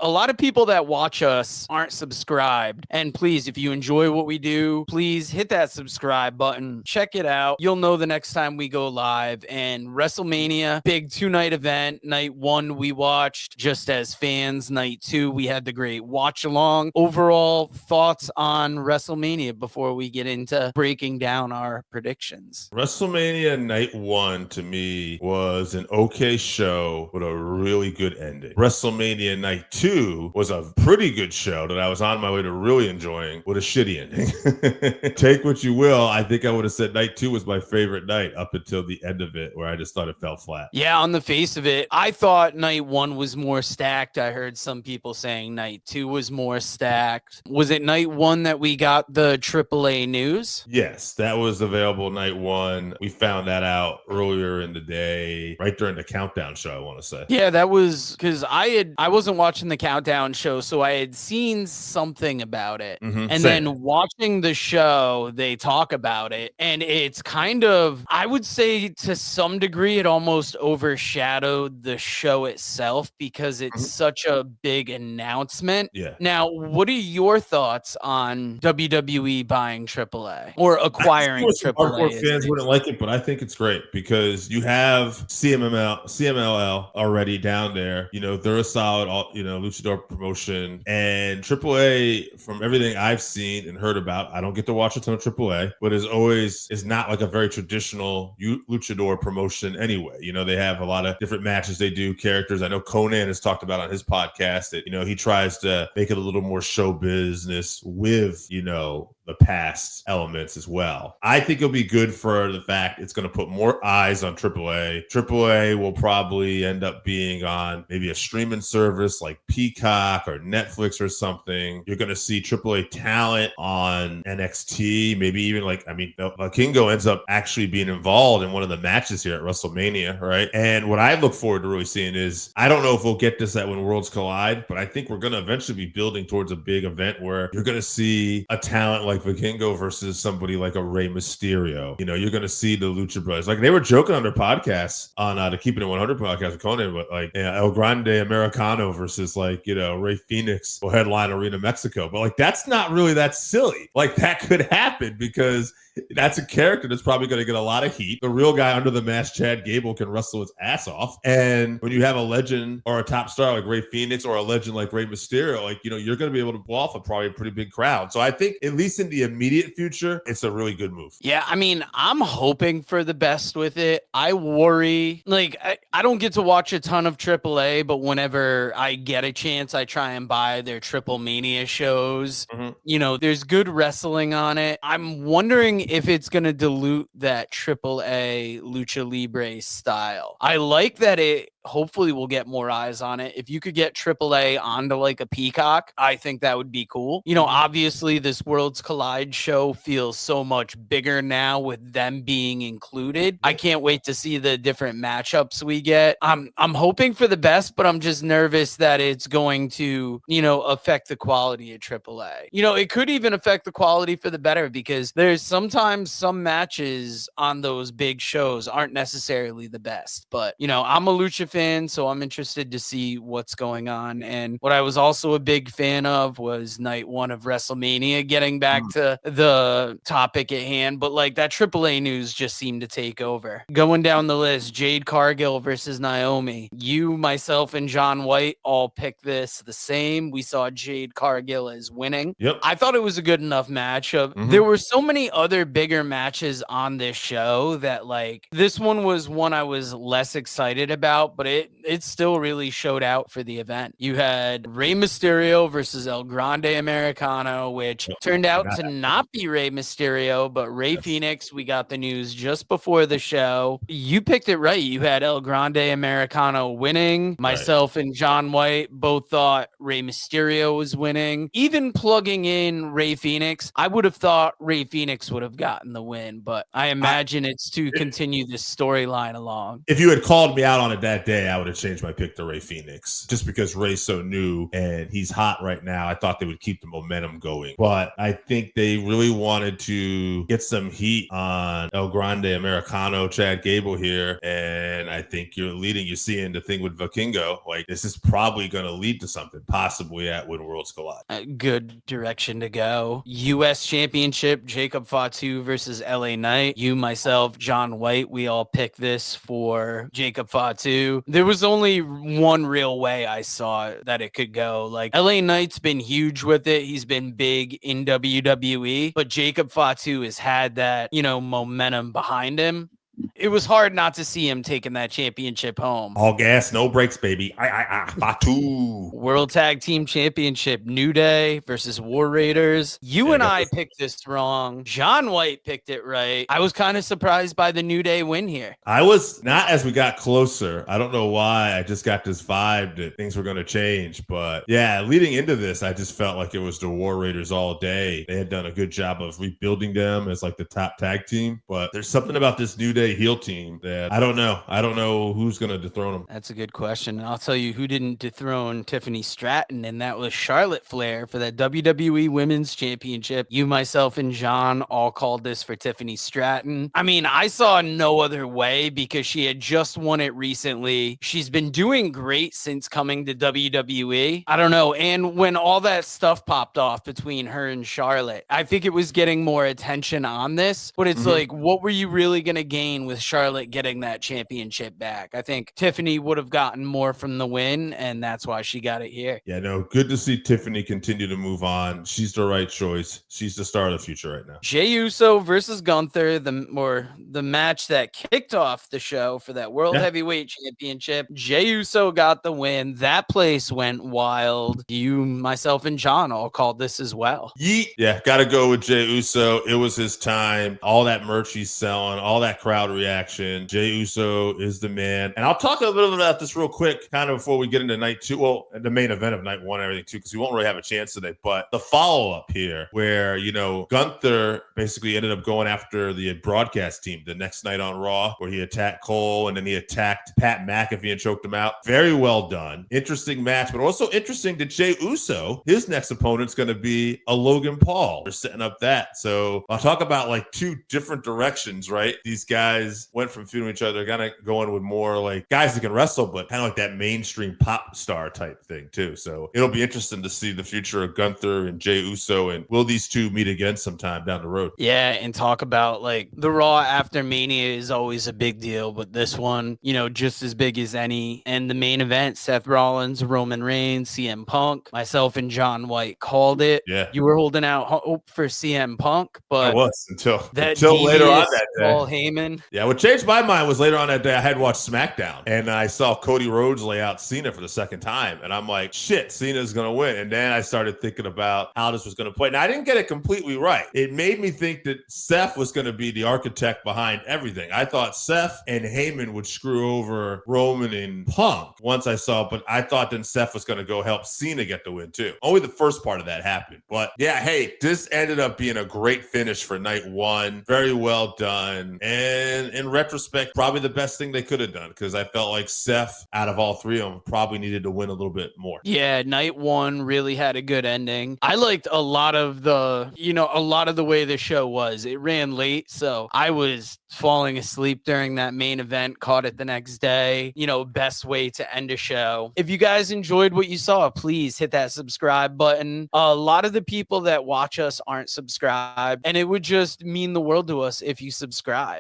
a lot of people that watch us aren't subscribed. And please, if you enjoy what we do, please hit that subscribe button. Check it out. You'll know the next time we go live. And WrestleMania, big 2-night event. Night 1 we watched just as fans. Night 2 we had the great watch along. Overall thoughts on WrestleMania before we get into breaking down our predictions. WrestleMania Night 1 to me was an okay show with a really good ending. WrestleMania Night 2 was a pretty good show that I was on my way to really enjoying with a shitty ending. Take what you will. I think I would have said Night 2 was my favorite night up until the end of it, where I just thought it fell flat. Yeah, on the face of it, I thought Night 1 was more stacked. I heard some people saying Night 2 was more stacked. Was it Night 1 that we got the AAA news? Yes, that was available Night 1. We found that out earlier in the day, right during the countdown show, I want to say. Yeah, that was because I wasn't watching the countdown show, so I had seen something about it. And Same. then watching the show, they talk about it. And it's kind of, I would say to some degree, it almost overshadowed the show itself because it's such a big announcement. Yeah. Now, what are your thoughts on WWE buying AAA or acquiring AAA? Hardcore fans wouldn't like it, but I think it's great because you have CMLL already down there. You know, they're a solid, luchador promotion, and AAA, from everything I've seen and heard about, I don't get to watch a ton of AAA, but is not like a very traditional luchador promotion anyway. You know, they have a lot of different matches they do, characters. I know Conan has talked about on his podcast that, he tries to make it a little more show business with, the past elements as well. I think it'll be good for the fact it's going to put more eyes on AAA. AAA will probably end up being on maybe a streaming service like Peacock or Netflix or something. You're going to see AAA talent on NXT, maybe even Vikingo ends up actually being involved in one of the matches here at WrestleMania, right? And what I look forward to really seeing is, I don't know if we'll get this at When Worlds Collide, but I think we're going to eventually be building towards a big event where you're going to see a talent like Vikingo versus somebody like a Rey Mysterio. You're going to see the Lucha Brothers. Like, they were joking on their podcast, on the Keeping It 100 podcast with Conan, but El Grande Americano versus Rey Fenix will headline Arena Mexico. But that's not really that silly. That could happen because that's a character that's probably going to get a lot of heat. The real guy under the mask, Chad Gable, can wrestle his ass off. And when you have a legend or a top star like Rey Fenix or a legend like Rey Mysterio, you're going to be able to pull off probably a pretty big crowd. So I think, at least in the immediate future, it's a really good move. Yeah, I mean, I'm hoping for the best with it. I worry, I don't get to watch a ton of AAA, but whenever I get a chance, I try and buy their Triple Mania shows. There's good wrestling on it. I'm wondering if it's going to dilute that AAA Lucha Libre style. I like that it hopefully we'll get more eyes on it. If you could get AAA onto a Peacock, I think that would be cool. Obviously this Worlds Collide show feels so much bigger now with them being included. I can't wait to see the different matchups we get. I'm hoping for the best, but I'm just nervous that it's going to, affect the quality of AAA. It could even affect the quality for the better because there's sometimes some matches on those big shows aren't necessarily the best. But, I'm a Lucha fan, so I'm interested to see what's going on. And what I was also a big fan of was Night 1 of WrestleMania, getting back to the topic at hand. But that AAA news just seemed to take over. Going down the list, Jade Cargill versus Naomi. You, myself, and John White all picked this the same. We saw Jade Cargill as winning. Yep. I thought it was a good enough matchup. There were so many other bigger matches on this show that this one was one I was less excited about, but it still really showed out for the event. You had Rey Mysterio versus El Grande Americano, which turned out to not be Rey Mysterio, but Rey Fenix. We got the news just before the show. You picked it right. You had El Grande Americano winning. Myself and John White both thought Rey Mysterio was winning. Even plugging in Rey Fenix, I would have thought Rey Fenix would have gotten the win, but I imagine it's to continue this storyline along. If you had called me out on it that day, I would have changed my pick to Rey Fenix just because Rey's so new and he's hot right now. I thought they would keep the momentum going, but I think they really wanted to get some heat on El Grande Americano, Chad Gable here. And I think you're seeing the thing with Vikingo. Like, this is probably going to lead to something, possibly at When Worlds Collide. A good direction to go. U.S. Championship, Jacob Fatu versus LA Knight. You, myself, John White, we all picked this for Jacob Fatu. There was only one real way I saw that it could go. Like, LA Knight's been huge with it. He's been big in WWE, but Jacob Fatu has had that, momentum behind him. It was hard not to see him taking that championship home. All gas, no brakes, baby. Fatu. World Tag Team Championship, New Day versus War Raiders. You and I picked this wrong. John White picked it right. I was kind of surprised by the New Day win here. I was not as we got closer. I don't know why. I just got this vibe that things were going to change. But yeah, leading into this, I just felt like it was the War Raiders all day. They had done a good job of rebuilding them as like the top tag team. But there's something about this New Day heel team that I don't know. I don't know who's going to dethrone them. That's a good question. I'll tell you who didn't dethrone Tiffany Stratton, and that was Charlotte Flair for that WWE Women's Championship. You, myself, and John all called this for Tiffany Stratton. I mean, I saw no other way because she had just won it recently. She's been doing great since coming to WWE. I don't know. And when all that stuff popped off between her and Charlotte, I think it was getting more attention on this. But it's like, what were you really going to gain with Charlotte getting that championship back? I think Tiffany would have gotten more from the win, and that's why she got it here. Yeah, no, good to see Tiffany continue to move on. She's the right choice. She's the star of the future right now. Jey Uso versus Gunther, the match that kicked off the show for that World Heavyweight Championship. Jey Uso got the win. That place went wild. You, myself, and John all called this as well. Yeet. Yeah, got to go with Jey Uso. It was his time. All that merch he's selling, all that crowd reaction. Jey Uso is the man. And I'll talk a little bit about this real quick, kind of before we get into night two. Well, the main event of night one and everything too, because we won't really have a chance today. But the follow-up here, where, Gunther basically ended up going after the broadcast team the next night on Raw, where he attacked Cole and then he attacked Pat McAfee and choked him out. Very well done. Interesting match, but also interesting that Jey Uso, his next opponent's going to be a Logan Paul. They're setting up that. So I'll talk about like two different directions, right? These guys went from feuding each other, kind of going with more like guys that can wrestle, but kind of like that mainstream pop star type thing too. So it'll be interesting to see the future of Gunther and Jey Uso, and will these two meet again sometime down the road? Yeah, and talk about like the Raw after Mania is always a big deal, but this one, just as big as any. And the main event, Seth Rollins, Roman Reigns, CM Punk, myself and John White called it. Yeah. You were holding out hope for CM Punk, but I was until until later on that day. Paul Heyman. Yeah, what changed my mind was later on that day, I had watched SmackDown and I saw Cody Rhodes lay out Cena for the second time. And I'm like, shit, Cena's going to win. And then I started thinking about how this was going to play. Now, I didn't get it completely right. It made me think that Seth was going to be the architect behind everything. I thought Seth and Heyman would screw over Roman and Punk once I saw, but I thought then Seth was going to go help Cena get the win too. Only the first part of that happened. But yeah, hey, this ended up being a great finish for night one. Very well done. And in retrospect, probably the best thing they could have done, because I felt like Seth, out of all three of them, probably needed to win a little bit more. Yeah, night one really had a good ending. I liked a lot of the way the show was. It ran late, so I was falling asleep during that main event, caught it the next day. Best way to end a show. If you guys enjoyed what you saw, please hit that subscribe button. A lot of the people that watch us aren't subscribed, and it would just mean the world to us if you subscribe.